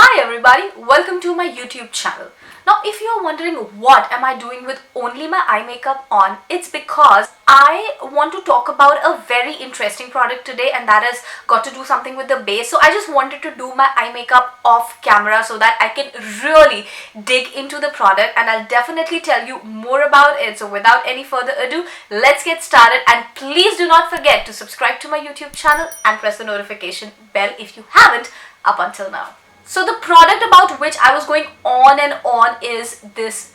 Hi everybody, welcome to my YouTube channel. Now if you're wondering what am I doing with only my eye makeup on, it's because I want to talk about a very interesting product today, and that has got to do something with the base. So I just wanted to do my eye makeup off camera so that I can really dig into the product, and I'll definitely tell you more about it. So without any further ado, let's get started, and please do not forget to subscribe to my YouTube channel and press the notification bell if you haven't up until now. So the product about which I was going on and on is this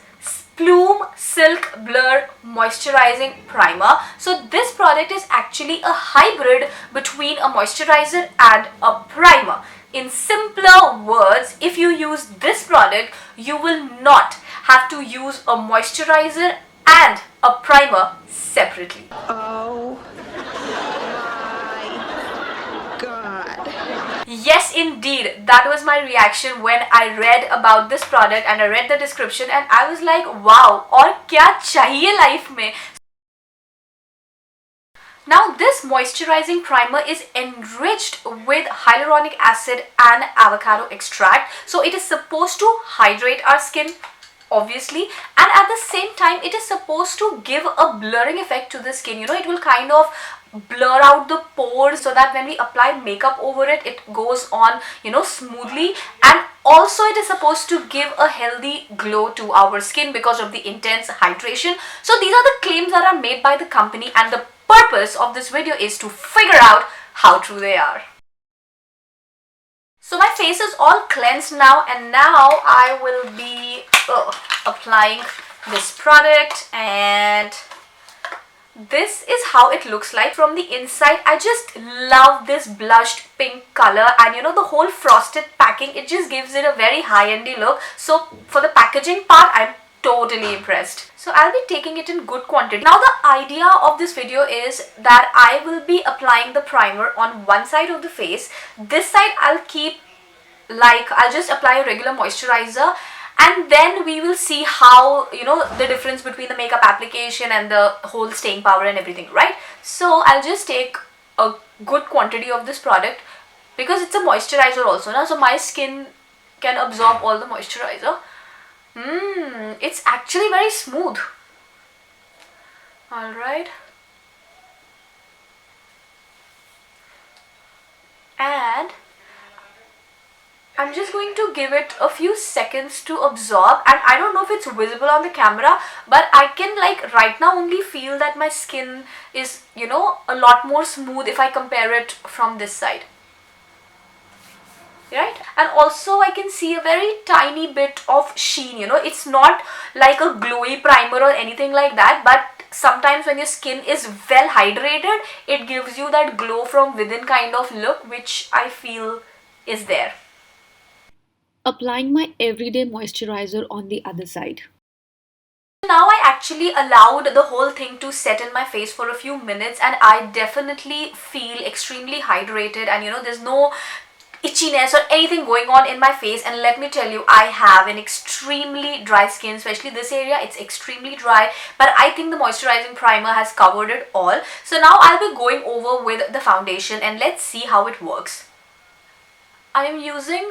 Plume Silk Blur Moisturizing Primer. So this product is actually a hybrid between a moisturizer and a primer. In simpler words, if you use this product, you will not have to use a moisturizer and a primer separately. Oh my god. Yes, indeed. That was my reaction when I read about this product and I read the description, and I was like, wow, और क्या चाहिए life में? Now this moisturizing primer is enriched with hyaluronic acid and avocado extract. So it is supposed to hydrate our skin, obviously, and at the same time it is supposed to give a blurring effect to the skin. It will kind of blur out the pores so that when we apply makeup over it, it goes on smoothly, and also it is supposed to give a healthy glow to our skin because of the intense hydration. So these are the claims that are made by the company, and the purpose of this video is to figure out how true they are. So my face is all cleansed now, and now I will be applying this product, and this is how it looks like from the inside. I just love this blushed pink color, and the whole frosted packing, it just gives it a very high-endy look. So for the packaging part, I'm totally impressed. So I'll be taking it in good quantity. Now the idea of this video is that I will be applying the primer on one side of the face. This side I'll keep, like, I'll just apply a regular moisturizer, and then we will see how the difference between the makeup application and the whole staying power and everything, right? So I'll just take a good quantity of this product because it's a moisturizer also now, so my skin can absorb all the moisturizer. It's actually very smooth. All right, and I'm just going to give it a few seconds to absorb, and I don't know if it's visible on the camera, but I can, like, right now only feel that my skin is a lot more smooth if I compare it from this side, right? And also I can see a very tiny bit of sheen. It's not like a glowy primer or anything like that, but sometimes when your skin is well hydrated, it gives you that glow from within kind of look, which I feel is there. Applying my everyday moisturizer on the other side. Now I actually allowed the whole thing to set in my face for a few minutes, and I definitely feel extremely hydrated, and there's no itchiness or anything going on in my face. And let me tell you, I have an extremely dry skin, especially this area. It's extremely dry, but I think the moisturizing primer has covered it all. So now I'll be going over with the foundation, and let's see how it works. I am using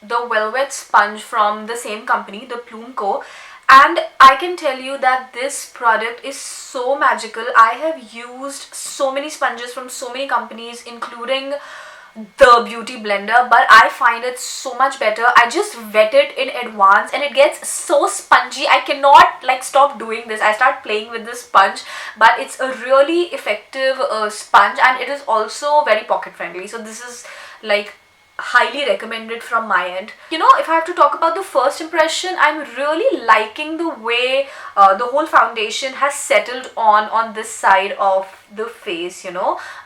the velvet sponge from the same company, the Plume Co. And I can tell you that this product is so magical. I have used so many sponges from so many companies, including the beauty blender, but I find it so much better. I just wet it in advance and it gets so spongy. I cannot stop doing this. I start playing with this sponge, but it's a really effective sponge, and it is also very pocket friendly. So this is highly recommended from my end. If I have to talk about the first impression, I'm really liking the way the whole foundation has settled on this side of the face.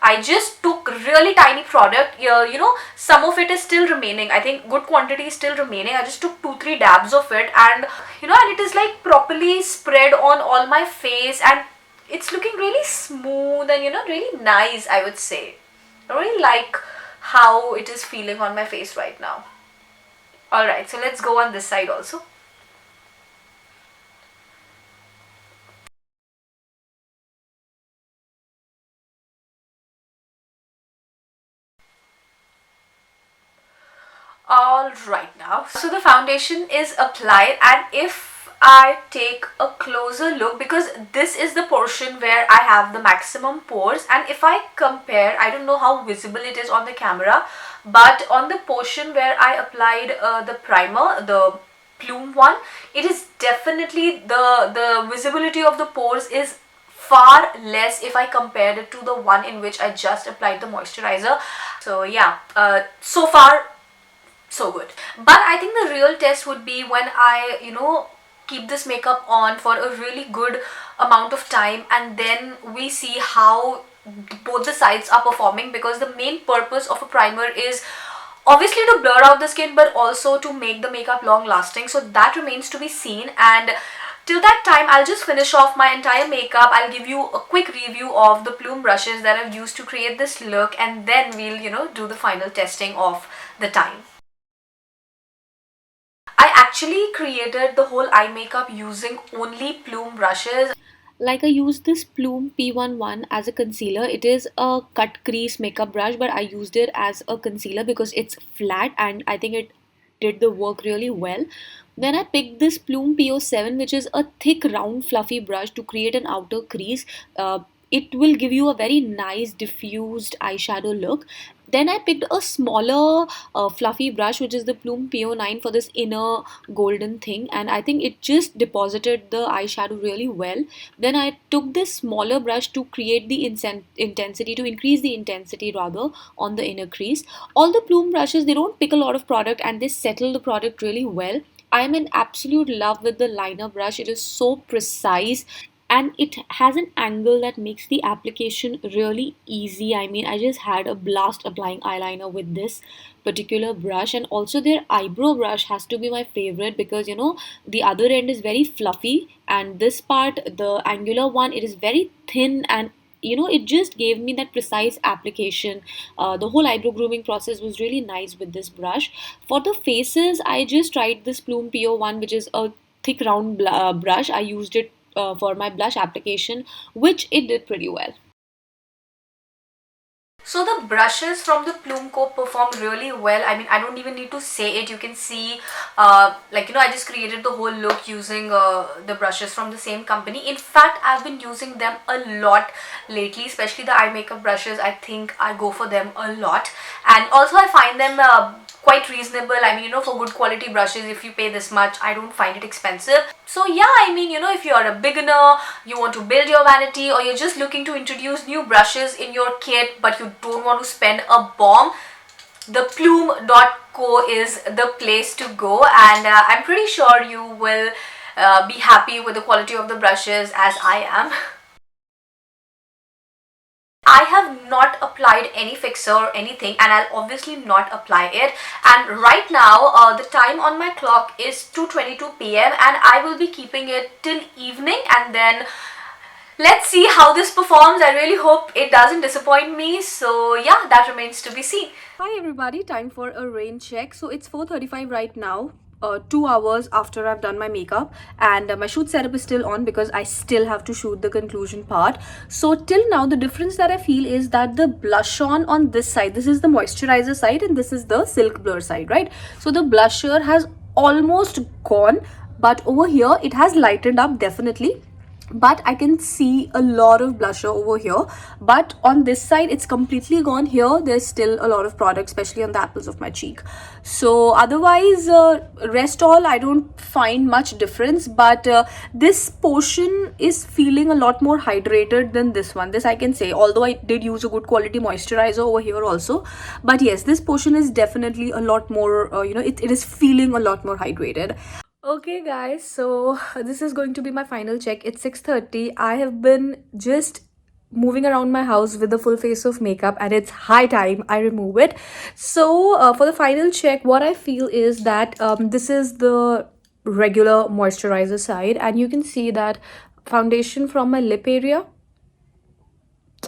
I just took really tiny product here. Some of it is still remaining. I think good quantity is still remaining. I just took 2-3 dabs of it, and and it is properly spread on all my face, and it's looking really smooth and really nice, I would say. I really like how it is feeling on my face right now. Alright, so let's go on this side also. All right now. So the foundation is applied, and if I take a closer look, because this is the portion where I have the maximum pores, and if I compare, I don't know how visible it is on the camera, but on the portion where I applied the primer, the plume one, it is definitely the visibility of the pores is far less if I compared it to the one in which I just applied the moisturizer. So yeah, so far so good. But I think the real test would be when I, keep this makeup on for a really good amount of time, and then we see how both the sides are performing, because the main purpose of a primer is obviously to blur out the skin, but also to make the makeup long lasting. So that remains to be seen, and till that time I'll just finish off my entire makeup. I'll give you a quick review of the plume brushes that I've used to create this look, and then we'll do the final testing of the time. I actually created the whole eye makeup using only plume brushes. Like I use this Plume P11 as a concealer. It is a cut crease makeup brush, but I used it as a concealer because it's flat and I think it did the work really well. Then I picked this Plume PO7, which is a thick, round, fluffy brush to create an outer crease. It will give you a very nice diffused eyeshadow look. Then I picked a smaller fluffy brush, which is the Plume PO9, for this inner golden thing, and I think it just deposited the eyeshadow really well. Then I took this smaller brush to create the intensity, to increase the intensity rather, on the inner crease. All the Plume brushes, they don't pick a lot of product and they settle the product really well. I am in absolute love with the liner brush. It is so precise and it has an angle that makes the application really easy. I mean, I just had a blast applying eyeliner with this particular brush, and also their eyebrow brush has to be my favorite because the other end is very fluffy, and this part, the angular one, it is very thin, and it just gave me that precise application. The whole eyebrow grooming process was really nice with this brush. For the faces, I just tried this Plume PO1, which is a thick round brush. I used it for my blush application, which it did pretty well. So the brushes from the Plume Co performed really well. I mean, I don't even need to say it. You can see, I just created the whole look using the brushes from the same company. In fact, I've been using them a lot lately, especially the eye makeup brushes. I think I go for them a lot. And also I find them quite reasonable. I mean, for good quality brushes, if you pay this much, I don't find it expensive. So yeah, I mean, if you're a beginner, you want to build your vanity, or you're just looking to introduce new brushes in your kit but you don't want to spend a bomb, the plume.co is the place to go, and I'm pretty sure you will be happy with the quality of the brushes as I am. I have not applied any fixer or anything, and I'll obviously not apply it. And right now the time on my clock is 2:22 p.m. and I will be keeping it till evening, and then let's see how this performs. I really hope it doesn't disappoint me. So yeah, that remains to be seen. Hi everybody, time for a rain check. So it's 4:35 right now. 2 hours after I've done my makeup, and my shoot setup is still on because I still have to shoot the conclusion part. So till now, the difference that I feel is that the blush on this side, this is the moisturizer side and this is the silk blur side, right? So the blusher has almost gone, but over here it has lightened up definitely, but I can see a lot of blusher over here. But on this side it's completely gone. Here there's still a lot of product, especially on the apples of my cheek. So otherwise, rest all, I don't find much difference, but this portion is feeling a lot more hydrated than this one. This I can say, although I did use a good quality moisturizer over here also. But yes, this portion is definitely a lot more, it is feeling a lot more hydrated. Okay guys, so this is going to be my final check. It's 6:30. I have been just moving around my house with a full face of makeup, and it's high time I remove it. So for the final check, what I feel is that this is the regular moisturizer side, and you can see that foundation from my lip area,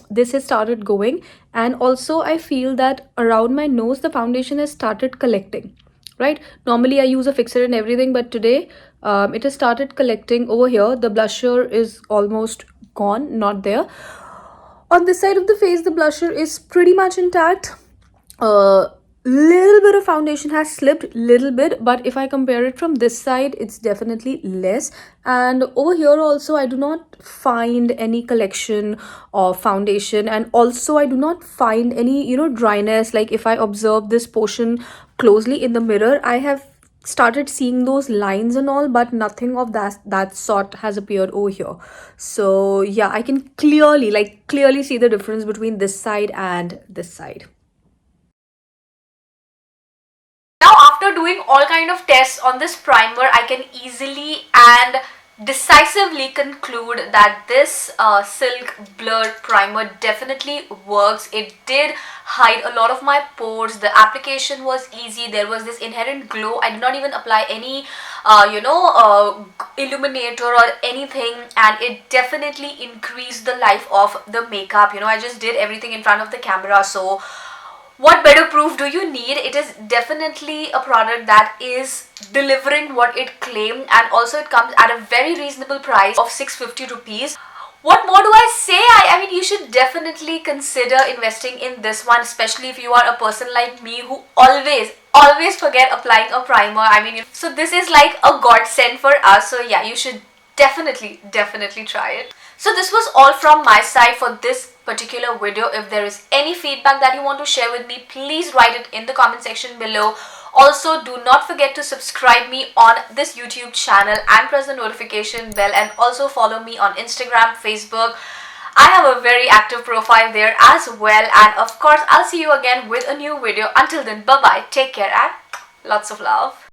this has started going, and also I feel that around my nose the foundation has started collecting, right? Normally I use a fixer and everything, but today it has started collecting over here. The blusher is almost gone, not there. On this side of the face, the blusher is pretty much intact. little bit of foundation has slipped, little bit, but if I compare it from this side, it's definitely less. And over here also, I do not find any collection of foundation, and also I do not find any, dryness. Like if I observe this portion closely in the mirror, I have started seeing those lines and all, but nothing of that sort has appeared over here. So yeah, I can clearly see the difference between this side and this side. Now, after doing all kind of tests on this primer, I can easily and decisively conclude that this silk blur primer definitely works. It did hide a lot of my pores. The application was easy. There was this inherent glow. I did not even apply any illuminator or anything, and it definitely increased the life of the makeup. I just did everything in front of the camera, so what better proof do you need? It is definitely a product that is delivering what it claimed, and also it comes at a very reasonable price of 650 rupees. What more do I say? I mean, you should definitely consider investing in this one, especially if you are a person like me who always forget applying a primer. I mean, so this is like a godsend for us. So yeah, you should definitely try it. So this was all from my side for this particular video. If there is any feedback that you want to share with me, please write it in the comment section below. Also, do not forget to subscribe me on this YouTube channel and press the notification bell, and also follow me on Instagram, Facebook. I have a very active profile there as well, and of course I'll see you again with a new video. Until then, bye bye, take care, and lots of love.